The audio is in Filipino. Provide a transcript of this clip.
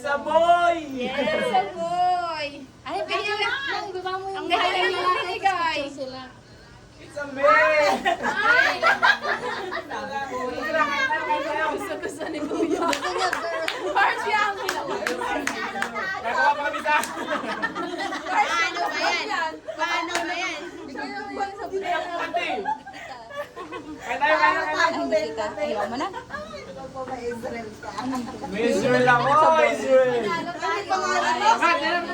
a boy! Yes, a boy. Ay, pwede lang. Ang galing ng mga ibigay. It's a man! Gusto ni Kuya. Parang siya ang Nagawa pa kami sa... Paano ba yan? Paano ba yan? Ate! Kaya tayo, kaya. Hindi ka. Ayaw mo na. May Israel ako! Israel! Ano pangalan mo? Kat, yan ang-